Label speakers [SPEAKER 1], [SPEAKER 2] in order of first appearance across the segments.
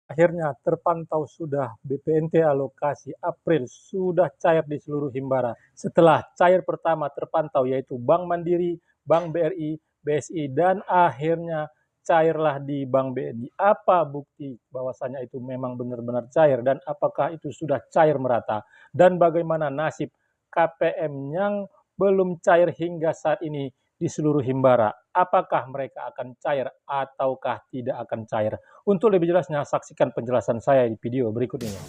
[SPEAKER 1] Akhirnya terpantau sudah BPNT alokasi April sudah cair di seluruh Himbara. Setelah cair pertama terpantau yaitu Bank Mandiri, Bank BRI, BSI, dan akhirnya cairlah di Bank BNI. Apa bukti bahwasanya itu memang benar-benar cair dan apakah itu sudah cair merata? Dan bagaimana nasib KPM yang belum cair hingga saat ini di seluruh Himbara? Apakah mereka akan cair ataukah tidak akan cair? Untuk lebih jelasnya, saksikan penjelasan saya di video berikut ini.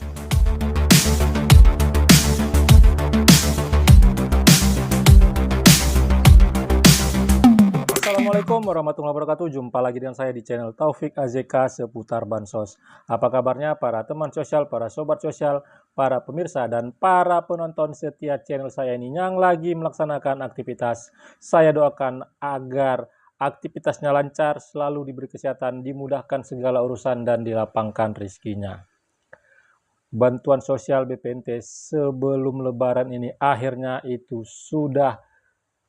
[SPEAKER 1] Assalamualaikum warahmatullahi wabarakatuh. Jumpa lagi dengan saya di channel Taufik AZK seputar Bansos. Apa kabarnya para teman sosial, para sobat sosial, para pemirsa, dan para penonton setia channel saya ini yang lagi melaksanakan aktivitas. Saya doakan agar aktivitasnya lancar, selalu diberi kesehatan, dimudahkan segala urusan, dan dilapangkan rezekinya. Bantuan sosial BPNT sebelum Lebaran ini akhirnya itu sudah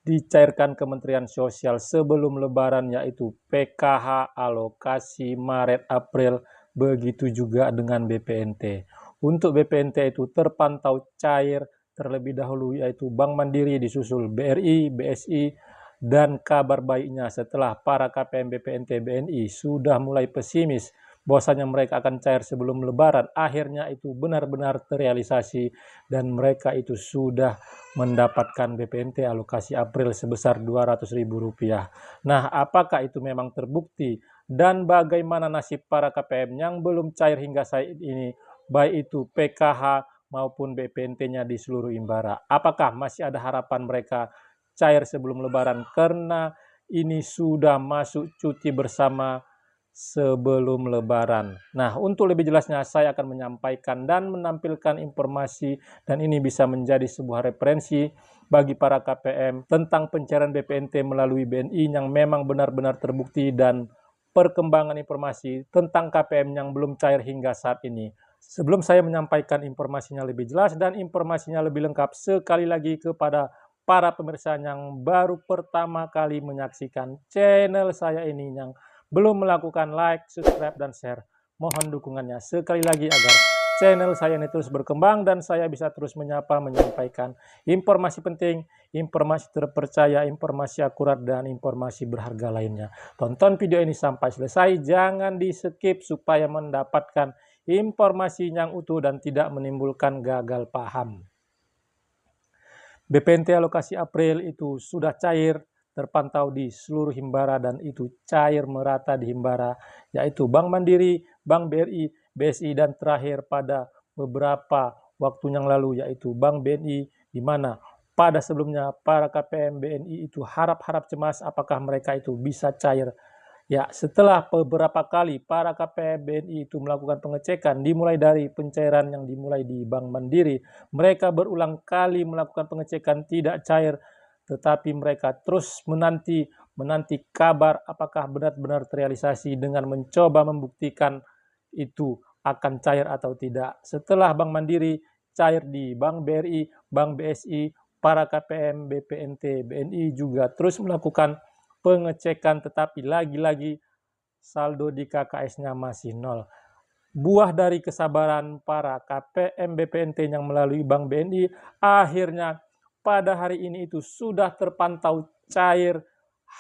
[SPEAKER 1] dicairkan Kementerian Sosial sebelum Lebaran, yaitu PKH alokasi Maret-April, begitu juga dengan BPNT. Untuk BPNT itu terpantau cair terlebih dahulu, yaitu Bank Mandiri disusul BRI, BSI, dan kabar baiknya setelah para KPM BPNT BNI sudah mulai pesimis bahwasanya mereka akan cair sebelum Lebaran, akhirnya itu benar-benar terrealisasi dan mereka itu sudah mendapatkan BPNT alokasi April sebesar Rp200.000. Nah, apakah itu memang terbukti dan bagaimana nasib para KPM yang belum cair hingga saat ini, baik itu PKH maupun BPNT-nya di seluruh Himbara? Apakah masih ada harapan mereka cair sebelum Lebaran karena ini sudah masuk cuti bersama sebelum Lebaran? Nah, untuk lebih jelasnya saya akan menyampaikan dan menampilkan informasi, dan ini bisa menjadi sebuah referensi bagi para KPM tentang pencairan BPNT melalui BNI yang memang benar-benar terbukti, dan perkembangan informasi tentang KPM yang belum cair hingga saat ini. Sebelum saya menyampaikan informasinya lebih jelas dan informasinya lebih lengkap, sekali lagi kepada para pemirsa yang baru pertama kali menyaksikan channel saya ini, yang belum melakukan like, subscribe, dan share, mohon dukungannya sekali lagi agar channel saya ini terus berkembang dan saya bisa terus menyampaikan informasi penting, informasi terpercaya, informasi akurat, dan informasi berharga lainnya. Tonton video ini sampai selesai, jangan di skip supaya mendapatkan informasi yang utuh dan tidak menimbulkan gagal paham. BPNT alokasi April itu sudah cair, terpantau di seluruh Himbara, dan itu cair merata di Himbara, yaitu Bank Mandiri, Bank BRI, BSI, dan terakhir pada beberapa waktu yang lalu yaitu Bank BNI, di mana pada sebelumnya para KPM BNI itu harap-harap cemas apakah mereka itu bisa cair. Ya, setelah beberapa kali para KPM BNI itu melakukan pengecekan, dimulai dari pencairan yang dimulai di Bank Mandiri, mereka berulang kali melakukan pengecekan tidak cair, tetapi mereka terus menanti kabar apakah benar-benar terrealisasi dengan mencoba membuktikan itu akan cair atau tidak. Setelah Bank Mandiri cair di Bank BRI, Bank BSI, para KPM BPNT BNI juga terus melakukan pengecekan, tetapi lagi-lagi saldo di KKS-nya masih nol. Buah dari kesabaran para KPM BPNT yang melalui Bank BNI, akhirnya pada hari ini itu sudah terpantau cair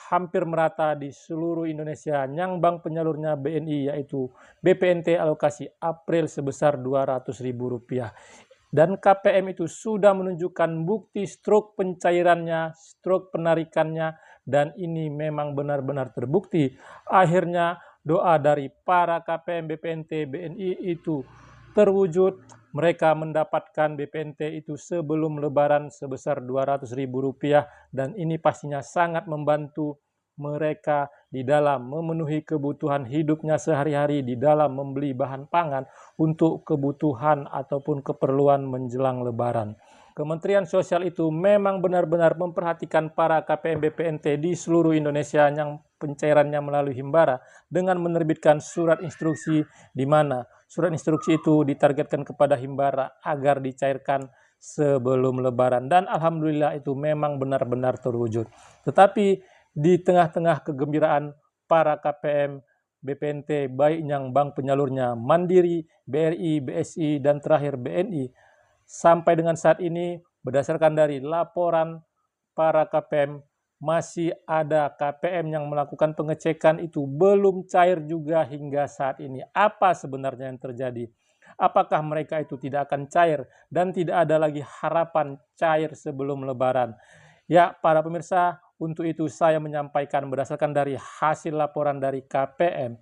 [SPEAKER 1] hampir merata di seluruh Indonesia, yang bank penyalurnya BNI, yaitu BPNT alokasi April sebesar Rp200.000. Dan KPM itu sudah menunjukkan bukti struk pencairannya, struk penarikannya, dan ini memang benar-benar terbukti. Akhirnya doa dari para KPM BPNT BNI itu terwujud. Mereka mendapatkan BPNT itu sebelum Lebaran sebesar Rp200.000, dan ini pastinya sangat membantu mereka di dalam memenuhi kebutuhan hidupnya sehari-hari, di dalam membeli bahan pangan untuk kebutuhan ataupun keperluan menjelang Lebaran. Kementerian Sosial itu memang benar-benar memperhatikan para KPM BPNT di seluruh Indonesia yang pencairannya melalui Himbara dengan menerbitkan surat instruksi, di mana surat instruksi itu ditargetkan kepada Himbara agar dicairkan sebelum Lebaran, dan alhamdulillah itu memang benar-benar terwujud. Tetapi di tengah-tengah kegembiraan para KPM BPNT, baik yang bank penyalurnya Mandiri, BRI, BSI, dan terakhir BNI. Sampai dengan saat ini, berdasarkan dari laporan para KPM, masih ada KPM yang melakukan pengecekan itu belum cair juga hingga saat ini. Apa sebenarnya yang terjadi? Apakah mereka itu tidak akan cair dan tidak ada lagi harapan cair sebelum Lebaran? Ya, para pemirsa, untuk itu saya menyampaikan berdasarkan dari hasil laporan dari KPM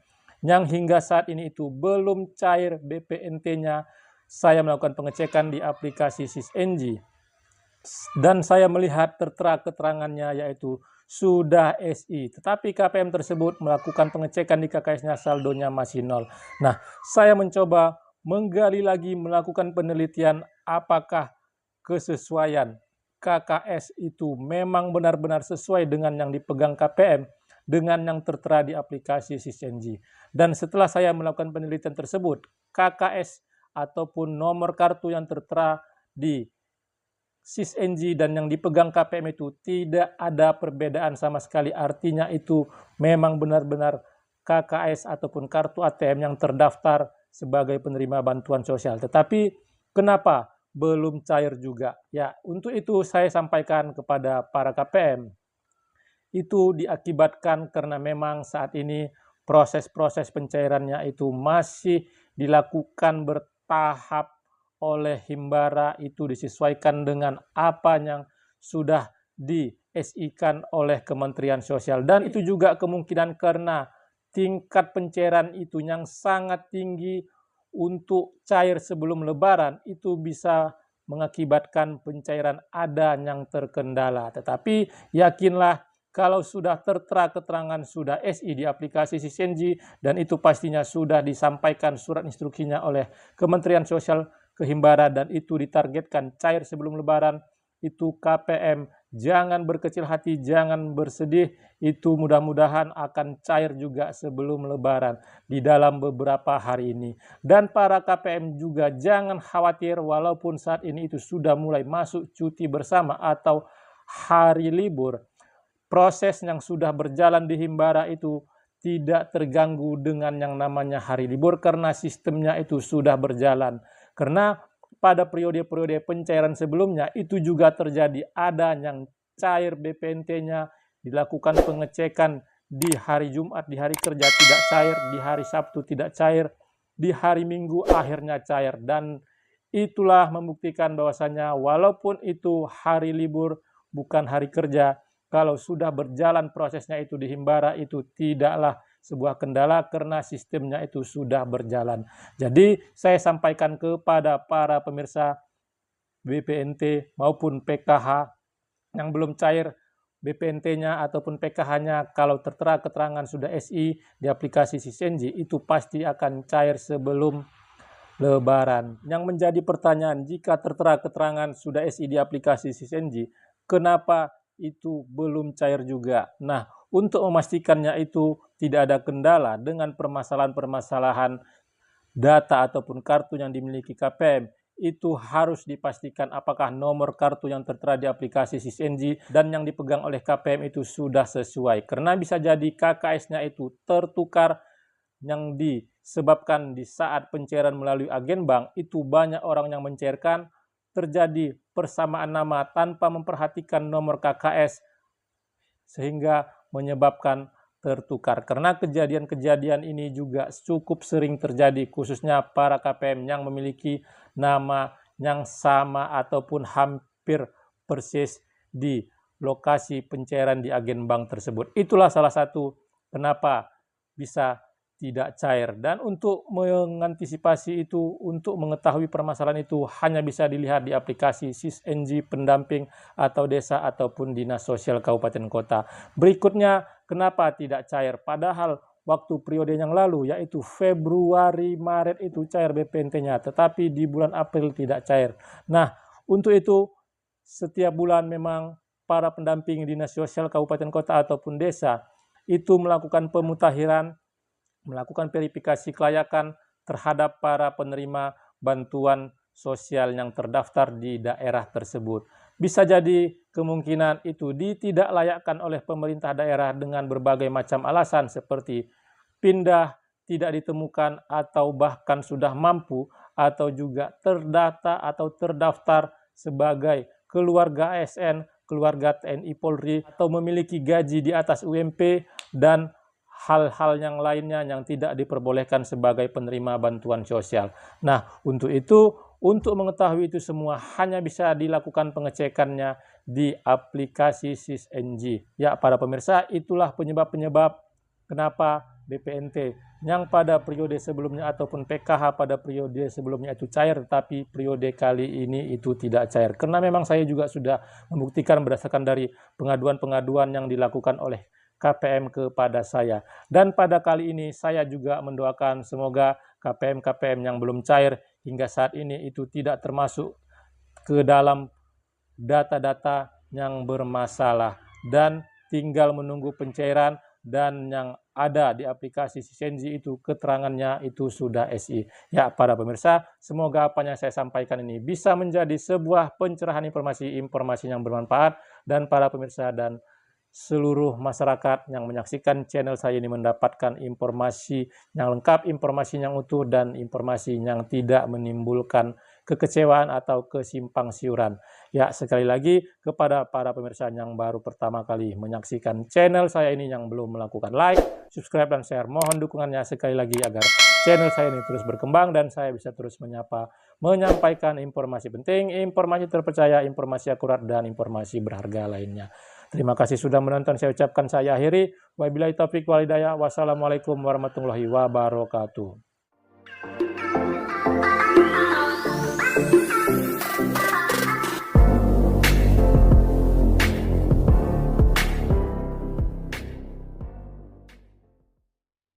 [SPEAKER 1] yang hingga saat ini itu belum cair BPNT-nya. Saya melakukan pengecekan di aplikasi SysNG dan saya melihat tertera keterangannya yaitu sudah SI, tetapi KPM tersebut melakukan pengecekan di KKS-nya saldonya masih nol. Nah, saya mencoba menggali lagi, melakukan penelitian apakah kesesuaian KKS itu memang benar-benar sesuai dengan yang dipegang KPM dengan yang tertera di aplikasi SysNG. Dan setelah saya melakukan penelitian tersebut, KKS ataupun nomor kartu yang tertera di SysNG dan yang dipegang KPM itu tidak ada perbedaan sama sekali. Artinya itu memang benar-benar KKS ataupun kartu ATM yang terdaftar sebagai penerima bantuan sosial. Tetapi kenapa belum cair juga? Ya, untuk itu saya sampaikan kepada para KPM. Itu diakibatkan karena memang saat ini proses-proses pencairannya itu masih dilakukan bertahap oleh Himbara, itu disesuaikan dengan apa yang sudah di-SI-kan oleh Kementerian Sosial. Dan itu juga kemungkinan karena tingkat pencairan itu yang sangat tinggi untuk cair sebelum Lebaran, itu bisa mengakibatkan pencairan ada yang terkendala. Tetapi yakinlah kalau sudah tertera keterangan sudah SI di aplikasi SysNG dan itu pastinya sudah disampaikan surat instruksinya oleh Kementerian Sosial ke Himbara dan itu ditargetkan cair sebelum Lebaran, itu KPM jangan berkecil hati, jangan bersedih, itu mudah-mudahan akan cair juga sebelum Lebaran di dalam beberapa hari ini. Dan para KPM juga jangan khawatir walaupun saat ini itu sudah mulai masuk cuti bersama atau hari libur. Proses yang sudah berjalan di Himbara itu tidak terganggu dengan yang namanya hari libur karena sistemnya itu sudah berjalan. Karena pada periode-periode pencairan sebelumnya itu juga terjadi ada yang cair BPNT-nya, dilakukan pengecekan di hari Jumat, di hari kerja tidak cair, di hari Sabtu tidak cair, di hari Minggu akhirnya cair. Dan itulah membuktikan bahwasanya walaupun itu hari libur bukan hari kerja, kalau sudah berjalan prosesnya itu di Himbara itu tidaklah sebuah kendala karena sistemnya itu sudah berjalan. Jadi saya sampaikan kepada para pemirsa BPNT maupun PKH yang belum cair BPNT-nya ataupun PKH-nya, kalau tertera keterangan sudah SI di aplikasi SysNG itu pasti akan cair sebelum Lebaran. Yang menjadi pertanyaan, jika tertera keterangan sudah SI di aplikasi SysNG, kenapa itu belum cair juga? Nah, untuk memastikannya itu tidak ada kendala dengan permasalahan-permasalahan data ataupun kartu yang dimiliki KPM, itu harus dipastikan apakah nomor kartu yang tertera di aplikasi SysNG dan yang dipegang oleh KPM itu sudah sesuai. Karena bisa jadi KKS-nya itu tertukar yang disebabkan di saat pencairan melalui agen bank, itu banyak orang yang mencairkan, terjadi persamaan nama tanpa memperhatikan nomor KKS, sehingga menyebabkan tertukar. Karena kejadian-kejadian ini juga cukup sering terjadi, khususnya para KPM yang memiliki nama yang sama ataupun hampir persis di lokasi pencairan di agen bank tersebut. Itulah salah satu kenapa bisa tidak cair. Dan untuk mengantisipasi itu, untuk mengetahui permasalahan itu hanya bisa dilihat di aplikasi SysNG pendamping atau desa ataupun dinas sosial kabupaten kota. Berikutnya, kenapa tidak cair? Padahal waktu periode yang lalu yaitu Februari Maret itu cair BPNT-nya, tetapi di bulan April tidak cair. Nah, untuk itu setiap bulan memang para pendamping dinas sosial kabupaten kota ataupun desa itu melakukan pemutakhiran, melakukan verifikasi kelayakan terhadap para penerima bantuan sosial yang terdaftar di daerah tersebut. Bisa jadi kemungkinan itu ditidaklayakkan oleh pemerintah daerah dengan berbagai macam alasan seperti pindah, tidak ditemukan, atau bahkan sudah mampu atau juga terdata atau terdaftar sebagai keluarga ASN, keluarga TNI Polri, atau memiliki gaji di atas UMP, dan hal-hal yang lainnya yang tidak diperbolehkan sebagai penerima bantuan sosial. Nah, untuk itu, untuk mengetahui itu semua hanya bisa dilakukan pengecekannya di aplikasi SysNG. Ya, para pemirsa, itulah penyebab-penyebab kenapa BPNT yang pada periode sebelumnya ataupun PKH pada periode sebelumnya itu cair, tetapi periode kali ini itu tidak cair. Karena memang saya juga sudah membuktikan berdasarkan dari pengaduan-pengaduan yang dilakukan oleh KPM kepada saya. Dan pada kali ini saya juga mendoakan semoga KPM-KPM yang belum cair hingga saat ini itu tidak termasuk ke dalam data-data yang bermasalah dan tinggal menunggu pencairan, dan yang ada di aplikasi SysNG itu keterangannya itu sudah SI. Ya, para pemirsa, semoga apa yang saya sampaikan ini bisa menjadi sebuah pencerahan informasi yang bermanfaat, dan para pemirsa dan seluruh masyarakat yang menyaksikan channel saya ini mendapatkan informasi yang lengkap, informasi yang utuh, dan informasi yang tidak menimbulkan kekecewaan atau kesimpang siuran. Ya, sekali lagi kepada para pemirsa yang baru pertama kali menyaksikan channel saya ini yang belum melakukan like, subscribe, dan share, mohon dukungannya sekali lagi agar channel saya ini terus berkembang dan saya bisa terus menyampaikan informasi penting, informasi terpercaya, informasi akurat, dan informasi berharga lainnya. Terima kasih sudah menonton. Saya ucapkan saya akhiri. Wabillahi taufiq wal hidayah. Wassalamualaikum warahmatullahi wabarakatuh.